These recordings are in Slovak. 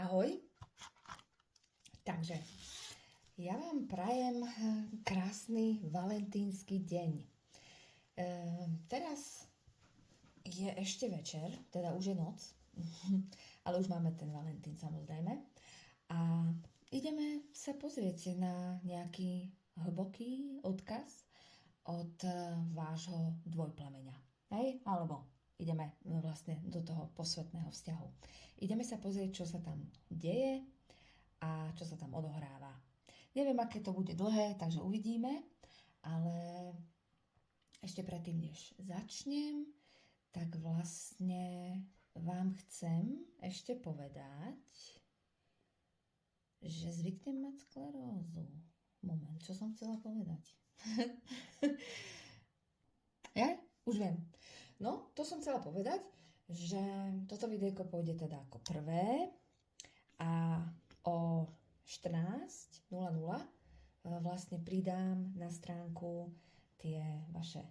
Ahoj, takže ja vám prajem krásny valentínsky deň. Teraz je ešte večer, teda už je noc, ale už máme ten Valentín samozrejme. A ideme sa pozrieť na nejaký hlboký odkaz od vášho dvojplameňa. Hej? Alebo ideme vlastne do toho posvetného vzťahu. Ideme sa pozrieť, čo sa tam deje a čo sa tam odohráva. Neviem, aké to bude dlhé, takže uvidíme, ale ešte predtým, než začnem, tak vlastne vám chcem ešte povedať, že zvyknem mať sklerózu. Moment, čo som chcela povedať? Ja? Už viem. No, to som chcela povedať, že toto videjko pôjde teda ako prvé a o 14:00 vlastne pridám na stránku tie vaše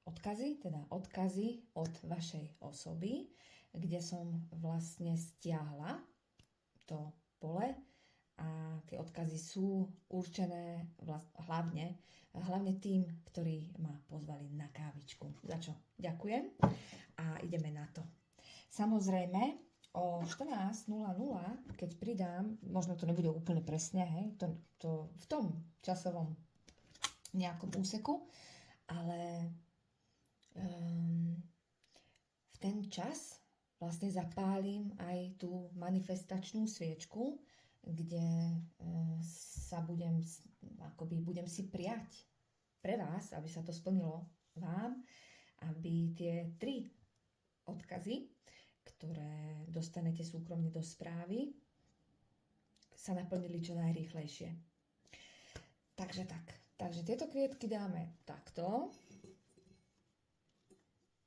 odkazy, teda odkazy od vašej osoby, kde som vlastne stiahla to pole a tie odkazy sú určené hlavne tým, ktorí ma pozvali na kávičku. Za čo ďakujem a ideme na to. Samozrejme, o 14:00, keď pridám, možno to nebude úplne presne, hej, to v tom časovom nejakom úseku, ale v ten čas vlastne zapálim aj tú manifestačnú sviečku, kde sa budem si prijať pre vás, aby sa to splnilo vám, aby tie 3 odkazy, ktoré dostanete súkromne do správy, sa naplnili čo najrýchlejšie. Takže tak. Takže tieto kvietky dáme takto.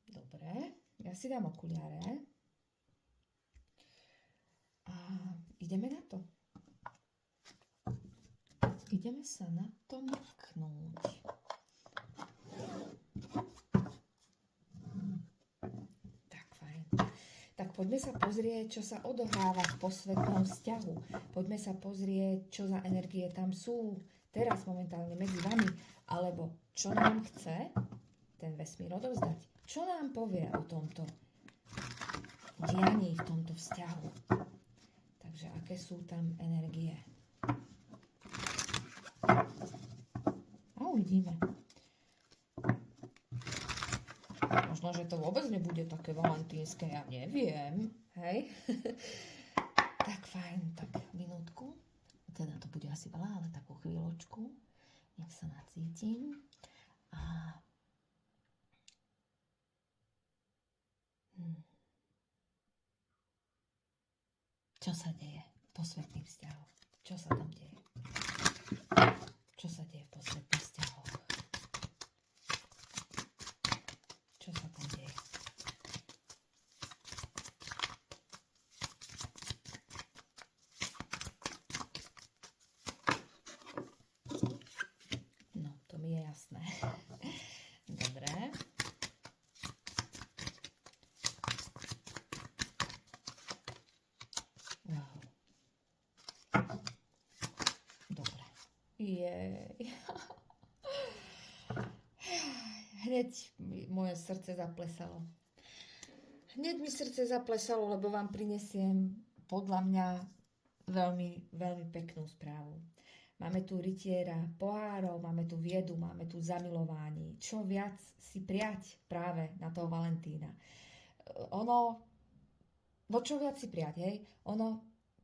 Dobre. Ja si dám okuliare. A ideme na to. Ideme sa na to mrknúť. Tak, fajn. Tak poďme sa pozrieť, čo sa odohráva v posvetnom vzťahu. Poďme sa pozrieť, čo za energie tam sú teraz momentálne medzi vami, alebo čo nám chce ten vesmír odovzdať. Čo nám povie o tomto dianí v tomto vzťahu. Takže aké sú tam energie. A uvidíme. Možno, že to vôbec nebude také valentínske, ja neviem. Hej? Tak fajn, tak minútku. Teda to bude asi veľa, ale takú chvíľočku. Nech sa nacítim. A čo sa deje v posvetných vzťahoch? Čo sa tam deje? Čo sa deje v posvetných vzťahoch? Čo sa tam deje? No, to mi je jasné. Dobre. Wow. Dobre. Hneď moje srdce zaplesalo. Hneď mi srdce zaplesalo, lebo vám prinesiem podľa mňa veľmi, veľmi peknú správu. Máme tu rytiera pohárov, máme tu viedu, máme tu zamilovanie. Čo viac si prijať práve na toho Valentína? Čo viac si prijať, hej?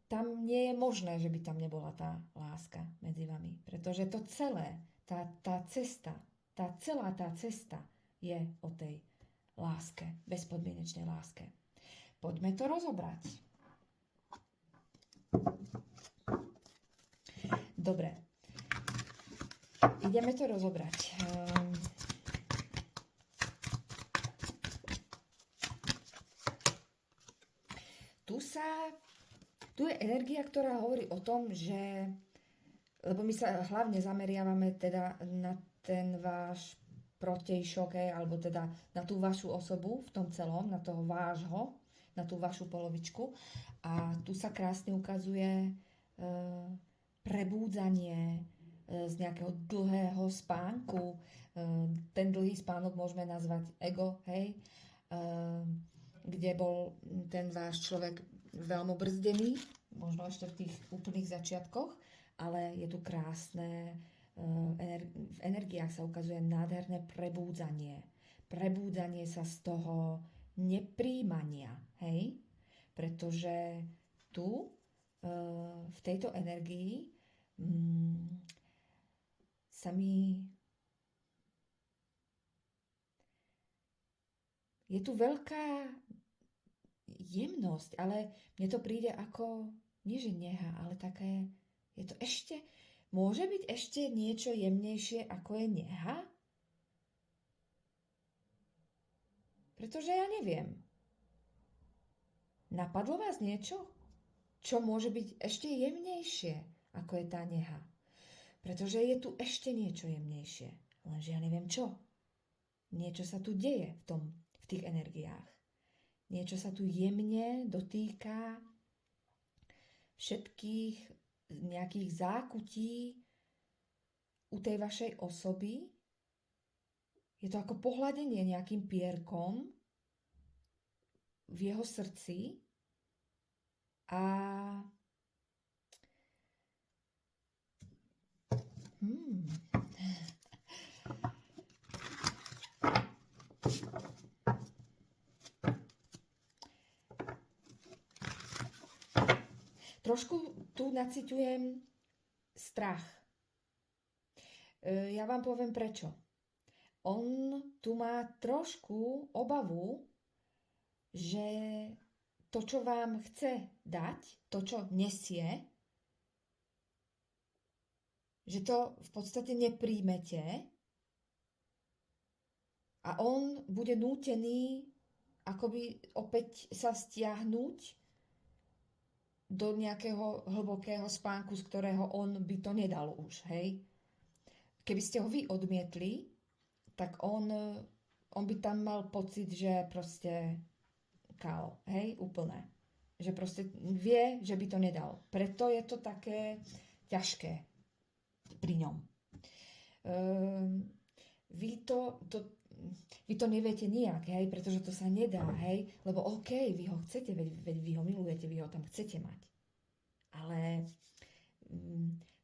Tam nie je možné, že by tam nebola tá láska medzi vami. Pretože to celé, celá tá cesta je o tej láske, bezpodmienečnej láske. Poďme to rozobrať. Dobre. Ideme to rozobrať. Tu je energia, ktorá hovorí o tom, že, lebo my sa hlavne zameriavame teda na ten váš protejšok, alebo teda na tú vašu osobu v tom celom, na toho vášho, na tú vašu polovičku. A tu sa krásne ukazuje prebúdzanie z nejakého dlhého spánku. Ten dlhý spánok môžeme nazvať ego, hej? Kde bol ten váš človek veľmi brzdený, možno ešte v tých úplných začiatkoch, ale je tu krásne, v energiách sa ukazuje nádherné prebúdzanie. Prebúdzanie sa z toho nepríjmania, hej? Pretože tu, v tejto energii, sa mi... Je tu veľká jemnosť, ale mne to príde ako, nie že neha, ale také, je to ešte, môže byť ešte niečo jemnejšie, ako je neha? Pretože ja neviem. Napadlo vás niečo, čo môže byť ešte jemnejšie, ako je tá neha? Pretože je tu ešte niečo jemnejšie, lenže ja neviem čo. Niečo sa tu deje v tých energiách. Niečo sa tu jemne dotýka všetkých nejakých zákutí u tej vašej osoby. Je to ako pohľadenie nejakým pierkom v jeho srdci a trošku tu naciťujem strach. Ja vám poviem prečo. On tu má trošku obavu, že to, čo vám chce dať, to, čo nesie, že to v podstate nepríjmete a on bude nútený akoby opäť sa stiahnuť do nejakého hlbokého spánku, z ktorého on by to nedal už, hej. Keby ste ho vy odmietli, tak on by tam mal pocit, že proste KO, hej, úplné. Že proste vie, že by to nedal. Preto je to také ťažké pri ňom. Vy to neviete nijak, hej, pretože to sa nedá, hej, lebo OK, vy ho chcete, veď vy ho milujete, vy ho tam chcete mať. Ale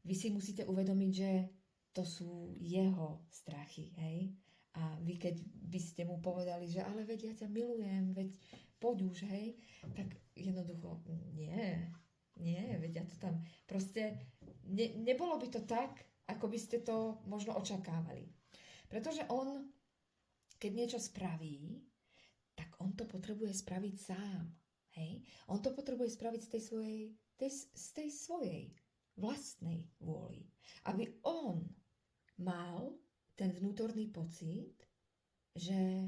vy si musíte uvedomiť, že to sú jeho strachy, hej. A vy, keď by ste mu povedali, že ale veď ja ťa milujem, veď poď už, hej, tak jednoducho, nie, veď ja to tam, proste nebolo by to tak, ako by ste to možno očakávali. Pretože on, keď niečo spraví, tak on to potrebuje spraviť sám, hej. On to potrebuje spraviť z tej svojej vlastnej vôli. Aby on mal ten vnútorný pocit, že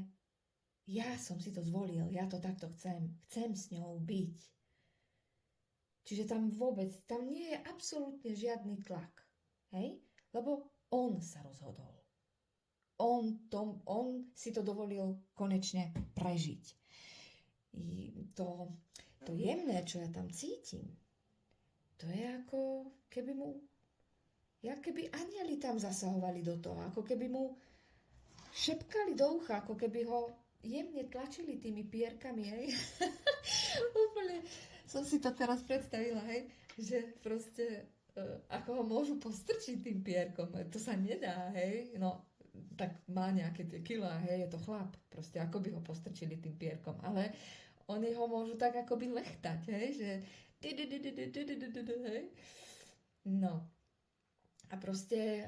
ja som si to zvolil, ja to takto chcem s ňou byť. Čiže tam nie je absolútne žiadny tlak, hej? Lebo on sa rozhodol. On si to dovolil konečne prežiť. To jemné, čo ja tam cítim, to je ako keby anjeli tam zasahovali do toho, ako keby mu šepkali do ucha, ako keby ho jemne tlačili tými pierkami, hej. Úplne som si to teraz predstavila, hej, že proste ako ho môžu postrčiť tým pierkom, to sa nedá, hej, no tak má nejaké tie kilá, hej, je to chlap, proste ako by ho postrčili tým pierkom, ale oni ho môžu tak akoby lechtať, hej, že hej, no. A proste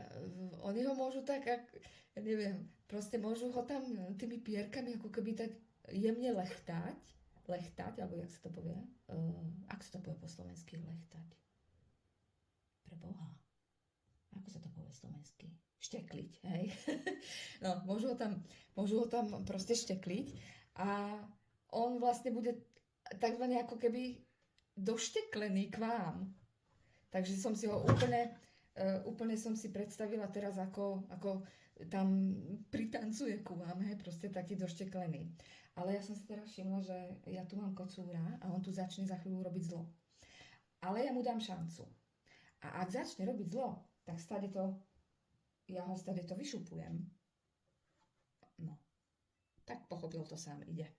oni ho môžu tak, ja neviem, proste môžu ho tam tými pierkami ako keby tak jemne lechtať, alebo jak sa to povie? Ako sa to povie po slovensky lechtať? Pre Boha. Ako sa to povie slovensky? Štekliť, hej? No, môžu ho tam proste štekliť a on vlastne bude takzvané ako keby došteklený k vám. Takže som si ho úplne som si predstavila teraz, ako tam pritancuje ku vám, hej, proste taký došteklený. Ale ja som si teraz všimla, že ja tu mám kocúra a on tu začne za chvíľu robiť zlo. Ale ja mu dám šancu. A ak začne robiť zlo, tak ja ho stade to vyšupujem. No, tak pochopil to sám, ide.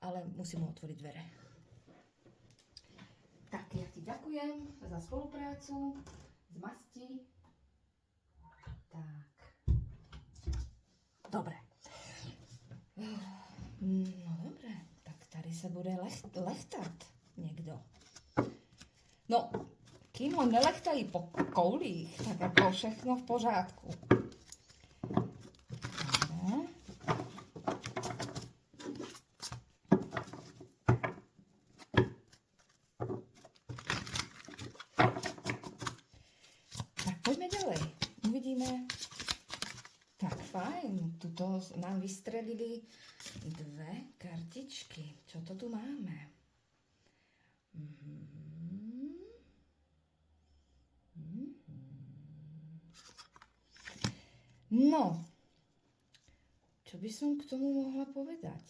Ale musím mu otvoriť dvere. Tak, ja ti ďakujem za spoluprácu z masti. Tak. Dobre. No dobre, tak tady sa bude lechtať niekto. No, kým ho nelechtají po koulích, tak ako všechno v pořádku. Dobre. Tak poďme ďalej. Uvidíme. Tak fajn, tuto nám vystrelili dve kartičky. Čo to tu máme? No, čo by som k tomu mohla povedať?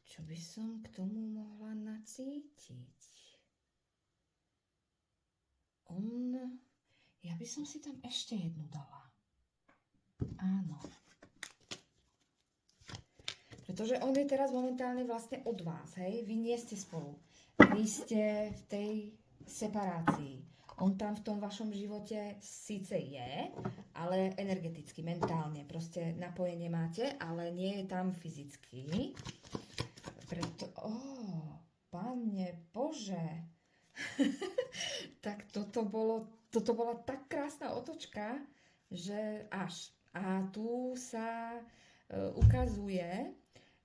Čo by som k tomu mohla nacítiť? Ja by som si tam ešte jednu dala. Áno. Pretože on je teraz momentálne vlastne od vás, hej? Vy nie ste spolu. Vy ste v tej separácii. On tam v tom vašom živote síce je, ale energeticky, mentálne. Proste napojenie máte, ale nie je tam fyzicky. Pane Bože. Tak toto bola tak krásna otočka, že až. A tu sa ukazuje,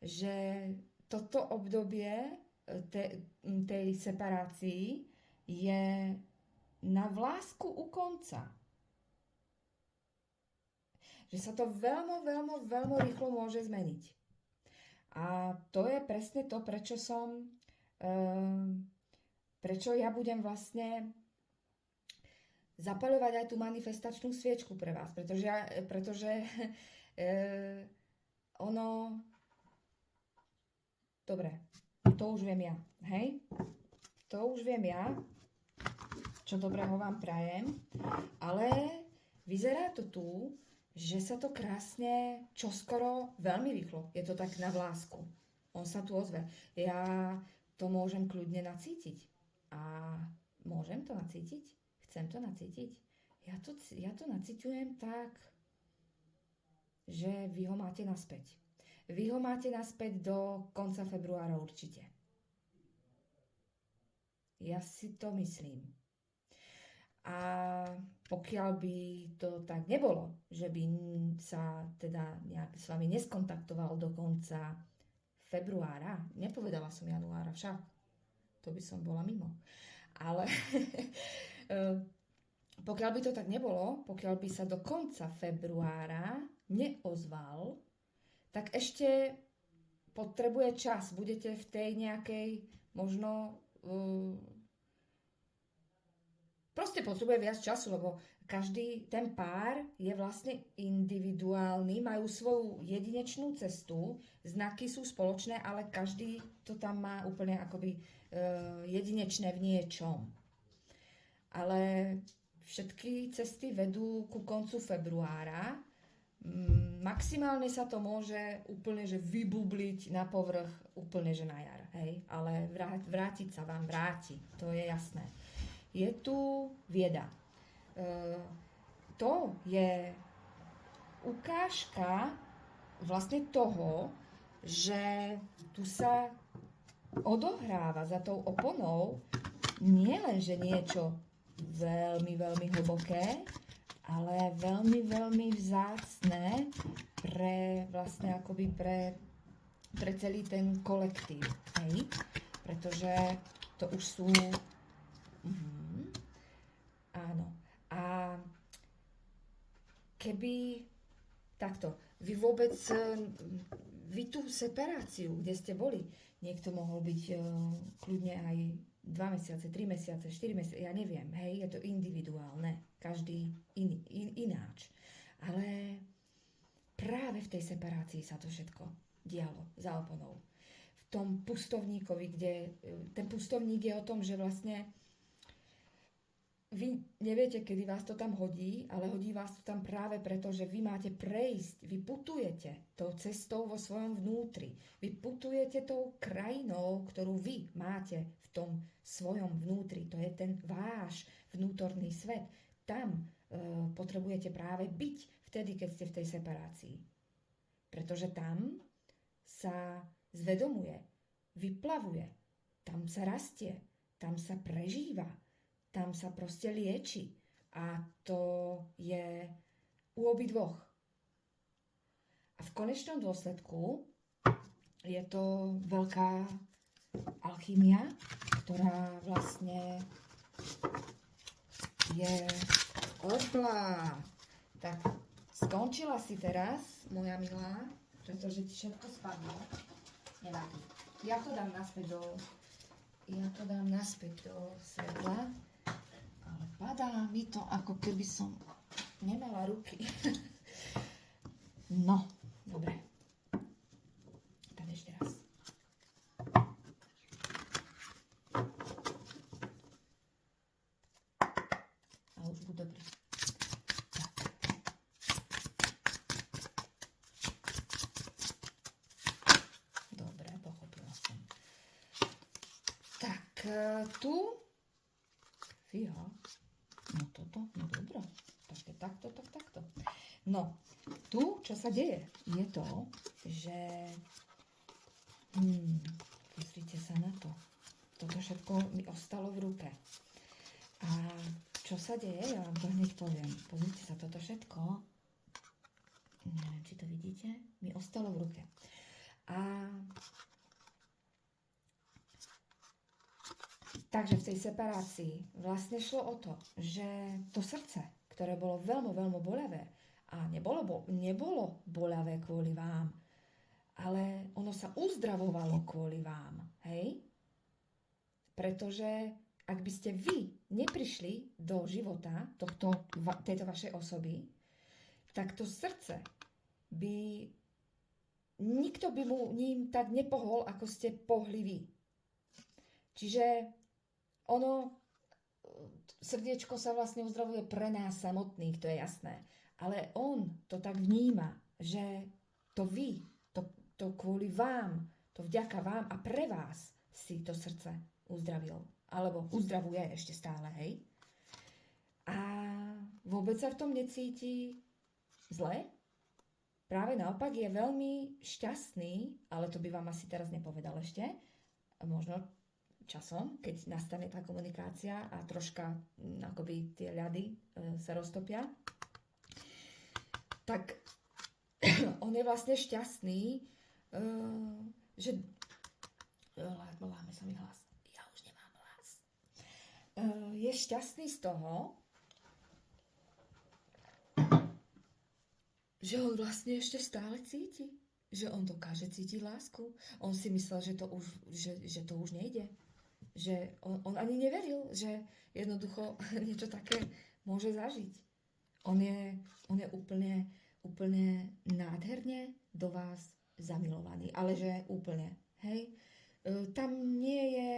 že toto obdobie tej separácii je na vlásku u konca. Že sa to veľmi rýchlo môže zmeniť. A to je presne to, prečo ja budem vlastne zapaľovať aj tú manifestačnú sviečku pre vás, pretože ono... Dobre, to už viem ja, hej? To už viem ja, čo dobrého vám prajem, ale vyzerá to tu, že sa to krásne čoskoro, veľmi rýchlo, je to tak na vlásku. On sa tu ozve. Ja to môžem kľudne nacítiť. A môžem to nacítiť? Chcem to nacítiť? Ja to nacíťujem tak, že vy ho máte naspäť. Vy ho máte naspäť do konca februára určite. Ja si to myslím. A pokiaľ by to tak nebolo, že by sa teda nejak s vami neskontaktoval do konca februára, nepovedala som januára však, to by som bola mimo. Ale pokiaľ by to tak nebolo, pokiaľ by sa do konca februára neozval, tak ešte potrebuje čas. Budete v tej nejakej možno... proste potrebuje viac času, lebo každý ten pár je vlastne individuálny, majú svoju jedinečnú cestu, znaky sú spoločné, ale každý to tam má úplne akoby jedinečné v niečom. Ale všetky cesty vedú ku koncu februára. Maximálne sa to môže úplne že vybubliť na povrch úplne že na jar, hej? Ale vrátiť sa vám vráti, to je jasné. Je tu vieda. To je ukážka vlastne toho, že tu sa odohráva za tou oponou nielenže niečo veľmi hlboké, ale veľmi vzácne pre vlastne akoby pre celý ten kolektív, hej? Pretože to už sú... Áno. A keby takto, vy tú separáciu, kde ste boli, niekto mohol byť kľudne aj 2 mesiace, 3 mesiace, 4 mesiace, ja neviem, hej, je to individuálne, každý ináč. Ale práve v tej separácii sa to všetko dialo za oponou. V tom pustovníkovi, kde ten pustovník je o tom, že vlastne vy neviete, kedy vás to tam hodí, ale hodí vás to tam práve preto, že vy máte prejsť, vy putujete tou cestou vo svojom vnútri. Vy putujete tou krajinou, ktorú vy máte v tom svojom vnútri. To je ten váš vnútorný svet. Tam potrebujete práve byť vtedy, keď ste v tej separácii. Pretože tam sa zvedomuje, vyplavuje, tam sa rastie, tam sa prežíva, tam sa proste lieči. A to je u obidvoch. A v konečnom dôsledku je to veľká alchymia, ktorá vlastne je opla. Tak skončila si teraz, moja milá, pretože ti všetko spadlo. Nevadí. Ja to dám naspäť do svetla. Ale padá mi to, ako keby som nemala ruky. No, dobre. Tak ešte raz. A už buď dobrý. Tak. Dobre, pochopila som. Tak, tu fíha. No toto, no dobré. Takto. No, tu, čo sa deje, je to, že pozrite sa na to. Toto všetko mi ostalo v ruke. A čo sa deje, ja vám to hneď poviem. Pozrite sa, toto všetko, neviem, či to vidíte, mi ostalo v ruke. A takže v tej separácii vlastne šlo o to, že to srdce, ktoré bolo veľmi, veľmi bolavé, a nebolo bolavé kvôli vám, ale ono sa uzdravovalo kvôli vám, hej? Pretože ak by ste vy neprišli do života tejto vašej osoby, tak to srdce by nikto by mu ním tak nepohol, ako ste pohli vy. Čiže ono, srdiečko sa vlastne uzdravuje pre nás samotných, to je jasné. Ale on to tak vníma, že to vy, to kvôli vám, to vďaka vám a pre vás si to srdce uzdravil. Alebo uzdravuje ešte stále, hej? A vôbec sa v tom necíti zle. Práve naopak je veľmi šťastný, ale to by vám asi teraz nepovedal ešte, možno časom, keď nastane tá komunikácia a troška akoby tie ľady sa roztopia, tak on je vlastne šťastný, že... Láme sa mi hlas. Ja už nemám hlas. Je šťastný z toho, že on vlastne ešte stále cíti. Že on dokáže cítiť lásku. On si myslel, že to už nejde. Že on ani neveril, že jednoducho niečo také môže zažiť. On je úplne nádherne do vás zamilovaný. Ale že úplne, hej? Tam nie je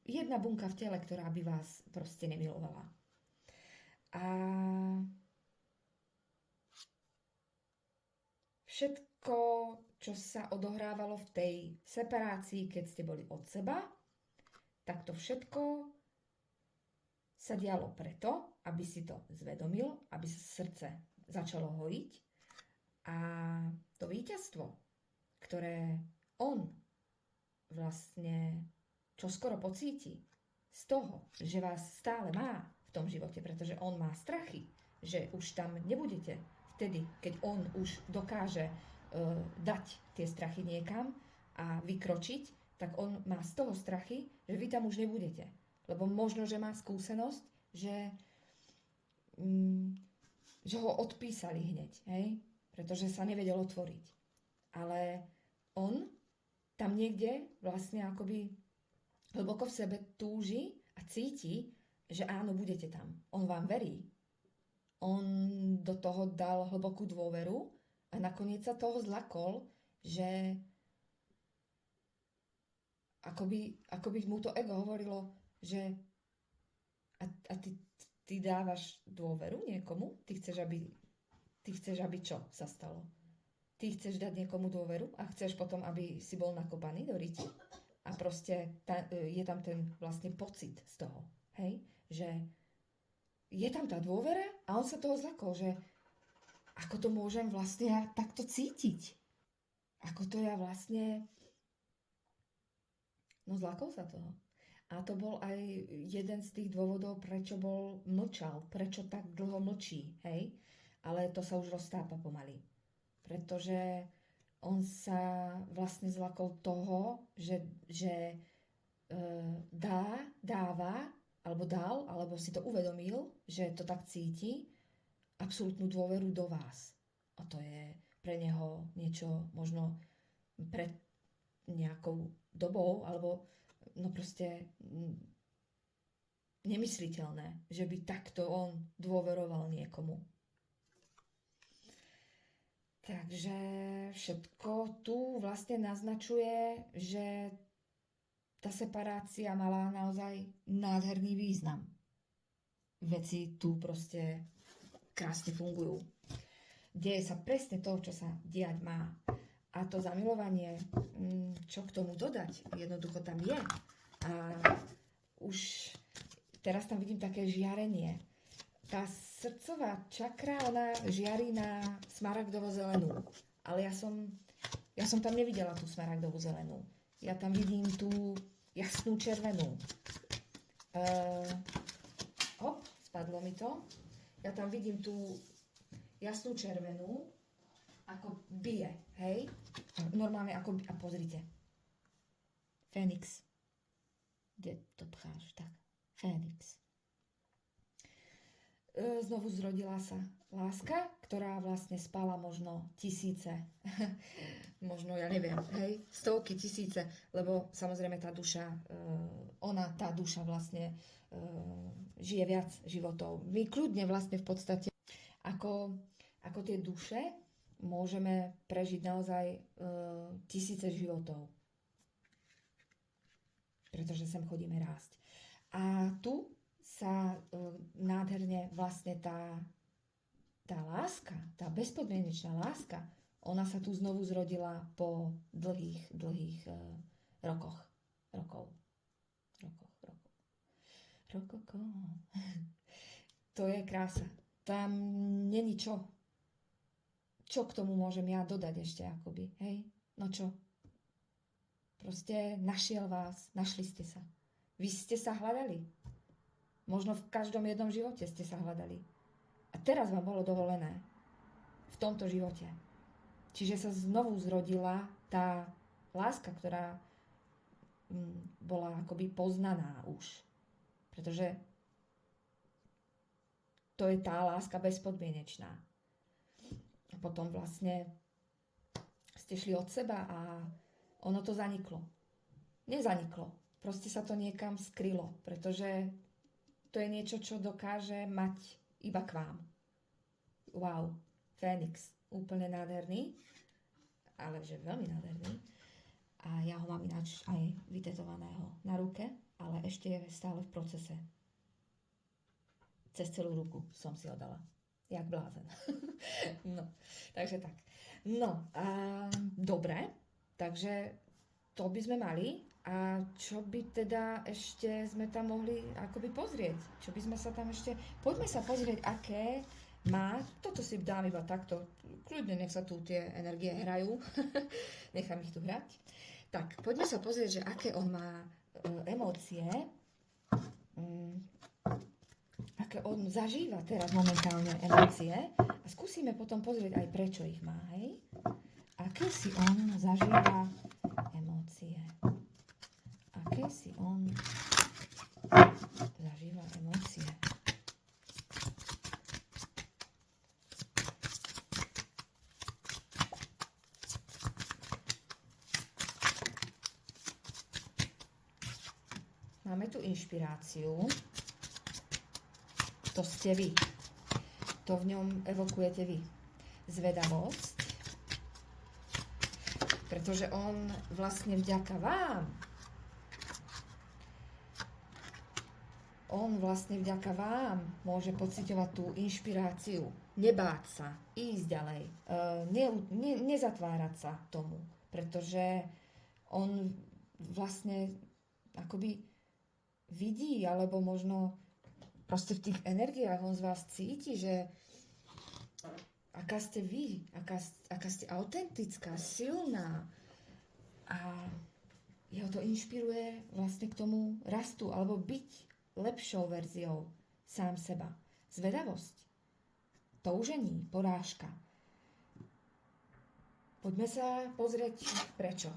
jedna bunka v tele, ktorá by vás proste nemilovala. A všetko, čo sa odohrávalo v tej separácii, keď ste boli od seba, tak to všetko sa dialo preto, aby si to zvedomil, aby sa srdce začalo hojiť a to víťazstvo, ktoré on vlastne čoskoro pocíti z toho, že vás stále má v tom živote, pretože on má strachy, že už tam nebudete vtedy, keď on už dokáže dať tie strachy niekam a vykročiť, tak on má z toho strachy, že vy tam už nebudete. Lebo možno, že má skúsenosť, že ho odpísali hneď, hej? Pretože sa nevedel otvoriť. Ale on tam niekde vlastne akoby hlboko v sebe túži a cíti, že áno, budete tam. On vám verí. On do toho dal hlbokú dôveru a nakoniec sa toho zlakol, že ako by mu to ego hovorilo, že a ty dávaš dôveru niekomu? Ty chceš, aby čo sa stalo? Ty chceš dať niekomu dôveru a chceš potom, aby si bol nakopaný do riti? A proste je tam ten vlastne pocit z toho, hej? Že je tam tá dôvera a on sa toho zlakol, že ako to môžem vlastne ja takto cítiť? Ako to ja vlastne... No zlakol sa toho. A to bol aj jeden z tých dôvodov, prečo mlčal, prečo tak dlho mlčí, hej? Ale to sa už roztápa pomaly. Pretože on sa vlastne zlakol toho, že dáva, alebo dal, alebo si to uvedomil, že to tak cíti, absolútnu dôveru do vás. A to je pre neho niečo možno pred nejakou dobou, alebo no proste nemysliteľné, že by takto on dôveroval niekomu. Takže všetko tu vlastne naznačuje, že tá separácia mala naozaj nádherný význam. Veci tu proste krásne fungujú. Deje sa presne to, čo sa diať má. A to zamilovanie, čo k tomu dodať, jednoducho tam je. A už teraz tam vidím také žiarenie. Tá srdcová čakra, ona žiarí na smaragdovo-zelenú. Ale ja som tam nevidela tú smaragdovú zelenú. Ja tam vidím tú jasnú červenú. Spadlo mi to. Ja tam vidím tú jasnú červenú, ako bije, hej? Normálne ako... A pozrite. Fénix. Kde to pcháš? Tak. Fénix. Znovu zrodila sa láska, ktorá vlastne spala možno tisíce. Možno, ja neviem, hej? Stovky, tisíce. Lebo samozrejme tá duša, tá duša vlastne žije viac životov. My kľudne vlastne v podstate ako tie duše môžeme prežiť naozaj tisíce životov. Pretože sem chodíme rásť. A tu sa nádherne vlastne tá láska, tá bezpodmienečná láska, ona sa tu znovu zrodila po dlhých rokoch. To je krása. Tam není čo. Čo k tomu môžem ja dodať ešte akoby, hej? No čo? Proste našiel vás, našli ste sa. Vy ste sa hľadali. Možno v každom jednom živote ste sa hľadali. A teraz vám bolo dovolené. V tomto živote. Čiže sa znovu zrodila tá láska, ktorá bola akoby poznaná už. Pretože to je tá láska bezpodmienečná. A potom vlastne ste šli od seba a ono to zaniklo. Nezaniklo. Proste sa to niekam skrylo, pretože to je niečo, čo dokáže mať iba k vám. Wow, Fénix, úplne nádherný, ale že veľmi nádherný. A ja ho mám ináč aj vytetovaného na ruke, ale ešte je stále v procese. Cez celú ruku som si ho dala. Jak blázen. No, takže tak. No, dobre, takže to by sme mali. A čo by teda ešte sme tam mohli akoby pozrieť? Čo by sme sa tam ešte... Poďme sa pozrieť, aké má... Toto si dám iba takto. Kľudne, nech sa tu tie energie hrajú. Nechám ich tu hrať. Tak, poďme sa pozrieť, že aké on má emócie. Aké on zažíva teraz momentálne emócie. A skúsime potom pozrieť aj prečo ich má, hej? Aké si on zažíva emócie. Aké si on zažíva emócie. Máme tu inšpiráciu. To ste vy. To v ňom evokujete vy. Zvedavosť. Pretože on vlastne vďaka vám on vlastne vďaka vám môže pociťovať tú inšpiráciu, nebáť sa, ísť ďalej, nezatvárať sa tomu, pretože on vlastne akoby vidí, alebo možno proste v tých energiách on z vás cíti, že aká ste vy, aká ste autentická, silná a jeho to inšpiruje vlastne k tomu rastu alebo byť lepšou verziou sám seba. Zvedavosť, toužení, porážka. Poďme sa pozrieť prečo.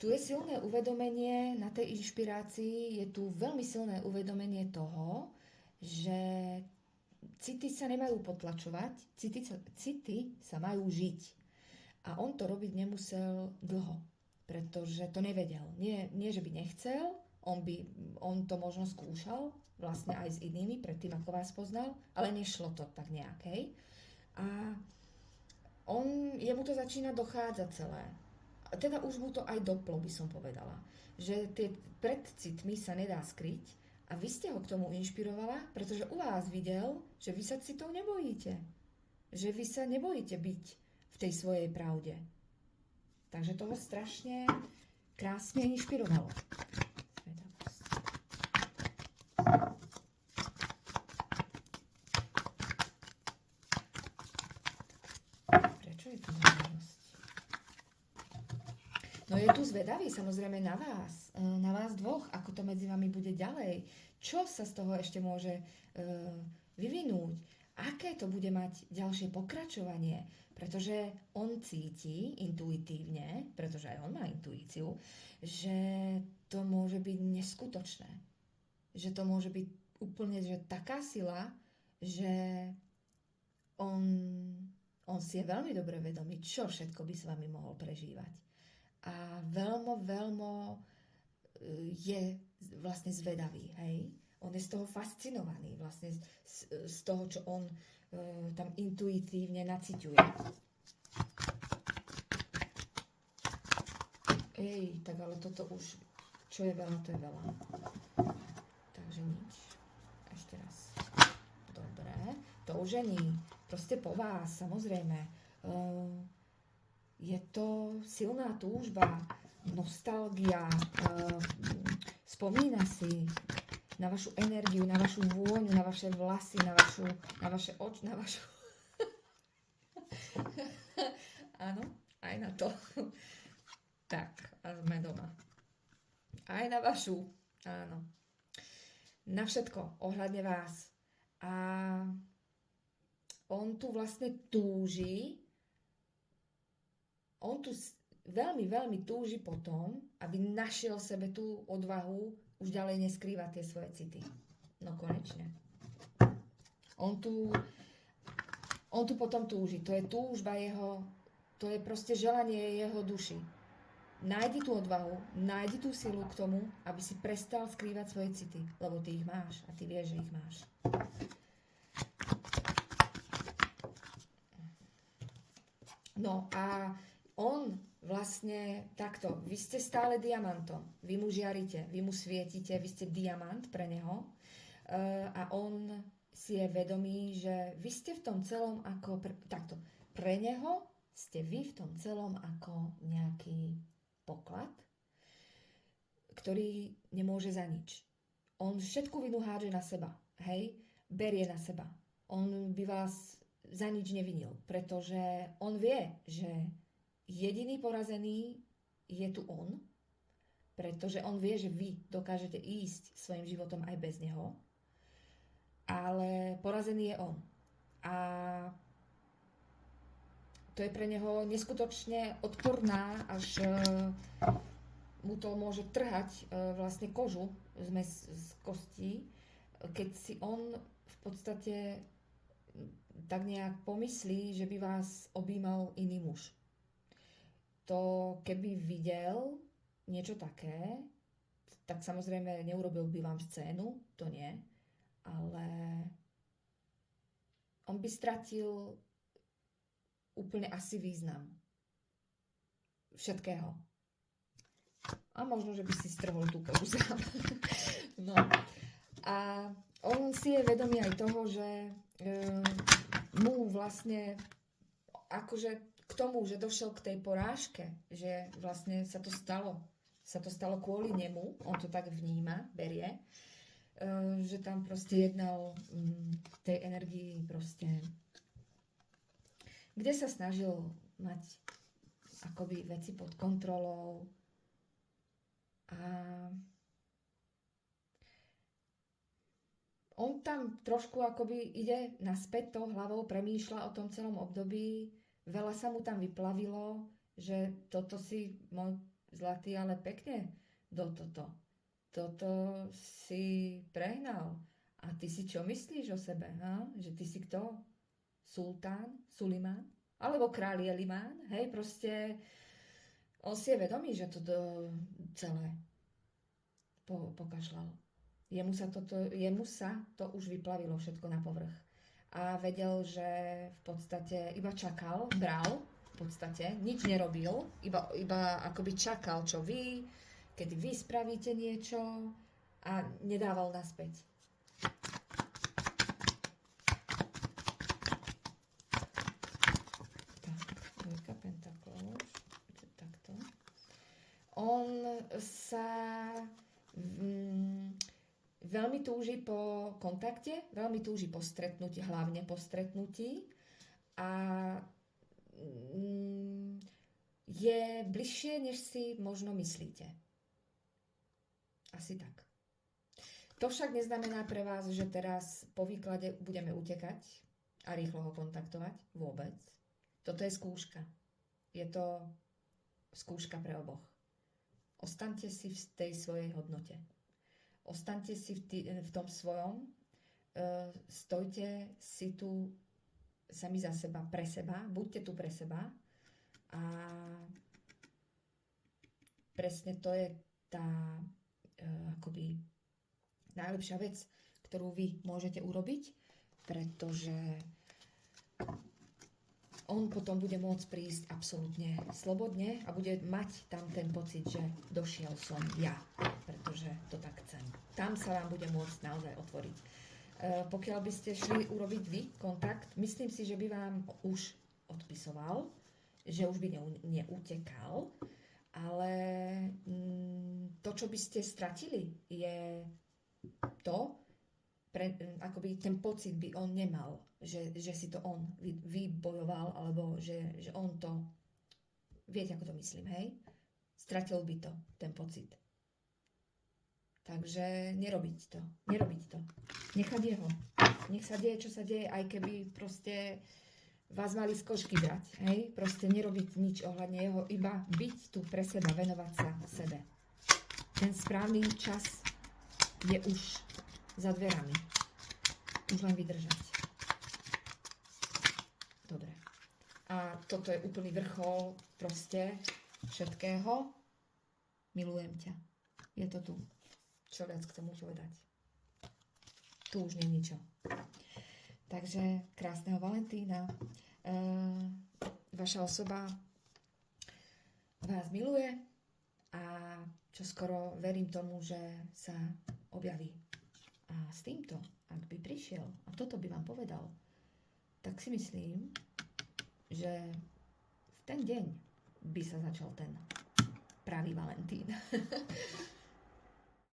Tu je silné uvedomenie na tej inšpirácii, je tu veľmi silné uvedomenie toho, že city sa nemajú potlačovať, city sa majú žiť. A on to robiť nemusel dlho, pretože to nevedel. Nie že by nechcel, on to možno skúšal, vlastne aj s inými, predtým ako vás poznal, ale nešlo to tak nejakej. A jemu to začína dochádzať celé. Teda už mu to aj doplo, by som povedala. Že pred citmi sa nedá skryť a vy ste ho k tomu inšpirovala, pretože u vás videl, že vy sa citov nebojíte. Že vy sa nebojíte byť v tej svojej pravde. Takže to ho strašne krásne inšpirovalo. Prečo je to zvedavosť? No je tu zvedavý samozrejme na vás dvoch, ako to medzi vami bude ďalej. Čo sa z toho ešte môže vyvinúť? Aké to bude mať ďalšie pokračovanie? Pretože on cíti intuitívne, pretože aj on má intuíciu, že to môže byť neskutočné. Že to môže byť úplne že taká sila, že on si je veľmi dobre vedomý, čo všetko by s vami mohol prežívať. A veľmi je vlastne zvedavý, hej? On je z toho fascinovaný, vlastne z toho, čo on tam intuitívne naciťuje. Tak ale toto už, čo je veľa, to je veľa. Takže nič. Ešte raz. Dobre. Toužení. Proste po vás, samozrejme. Je to silná túžba, nostalgia, spomína si na vašu energiu, na vašu vôňu, na vaše vlasy, na vaše oči, na vašu... Áno, aj na to. Tak, a sme doma. Aj na vašu, áno. Na všetko, ohľadne vás. A on tu vlastne túži, on tu veľmi túži potom, aby našiel sebe tú odvahu už ďalej neskrývať tie svoje city. No konečne. On tu potom túži. To je túžba jeho, to je proste želanie jeho duši. Nájdi tú odvahu, nájdi tú silu k tomu, aby si prestal skrývať svoje city, lebo ty ich máš a ty vieš, že ich máš. No a on vlastne takto, vy ste stále diamantom, vy mu žiarite, vy mu svietite, vy ste diamant pre neho a on si je vedomý, že vy ste v tom celom ako, takto, pre neho ste vy v tom celom ako nejaký poklad, ktorý nemôže za nič. On všetku vinu hádže na seba, hej, berie na seba. On by vás za nič nevinil, pretože on vie, že jediný porazený je tu on, pretože on vie, že vy dokážete ísť svojim životom aj bez neho, ale porazený je on. A to je pre neho neskutočne odporná, až mu to môže trhať vlastne kožu z kostí, keď si on v podstate tak nejak pomyslí, že by vás objímal iný muž. To keby videl niečo také, tak samozrejme neurobil by vám scénu, to nie, ale on by stratil úplne asi význam všetkého. A možno, že by si strhol tú kožu sám. No. A on si je vedomý aj toho, že mu vlastne akože k tomu, že došiel k tej porážke, že vlastne sa to stalo kvôli nemu, on to tak vníma, berie, že tam proste jednal tej energii proste, kde sa snažil mať akoby veci pod kontrolou a on tam trošku akoby ide naspäť tou hlavou, premýšľa o tom celom období, veľa sa mu tam vyplavilo, že toto si môj zlatý, ale pekne toto si prehnal. A ty si čo myslíš o sebe? Ha? Že ty si kto? Sultán? Sulimán? Alebo kráľ Jelimán? Hej, proste on si je vedomý, že to celé pokašľal. Jemu sa to už vyplavilo všetko na povrch. A vedel, že v podstate iba čakal, bral, v podstate nič nerobil, iba akoby čakal, čo vy, kedy vy spravíte niečo a nedával naspäť. Tak, dvojka pentaklov, takto. On sa veľmi túži po kontakte, veľmi túži po stretnutí, hlavne po stretnutí a je bližšie, než si možno myslíte. Asi tak. To však neznamená pre vás, že teraz po výklade budeme utekať a rýchlo ho kontaktovať. Vôbec. Toto je skúška. Je to skúška pre oboch. Ostaňte si v tej svojej hodnote. Ostaňte si v tom svojom. Stojte si tu sami za seba, pre seba. Buďte tu pre seba. A presne to je tá akoby najlepšia vec, ktorú vy môžete urobiť, pretože on potom bude môcť prísť absolútne slobodne a bude mať tam ten pocit, že došiel som ja, pretože to tak chcem. Tam sa vám bude môcť naozaj otvoriť. Pokiaľ by ste šli urobiť vy kontakt, myslím si, že by vám už odpisoval, že už by neutekal, ale to, čo by ste stratili, je to, akoby ten pocit by on nemal, že si to on vybojoval, alebo že on to, viete, ako to myslím, hej? Stratil by to, ten pocit. Takže nerobiť to. Nechať jeho. Nech sa deje, čo sa deje, aj keby proste vás mali z košky brať, hej? Proste nerobiť nič ohľadne jeho, iba byť tu pre seba, venovať sa sebe. Ten správny čas je už za dverami. Už len vydržať. Dobre. A toto je úplný vrchol proste všetkého. Milujem ťa. Je to tu. Čo viac k tomu povedať? Tu už nie je ničo. Takže krásneho Valentína. Vaša osoba vás miluje a čoskoro verím tomu, že sa objaví. A s týmto, ak by prišiel a toto by vám povedal, tak si myslím, že v ten deň by sa začal ten pravý Valentín.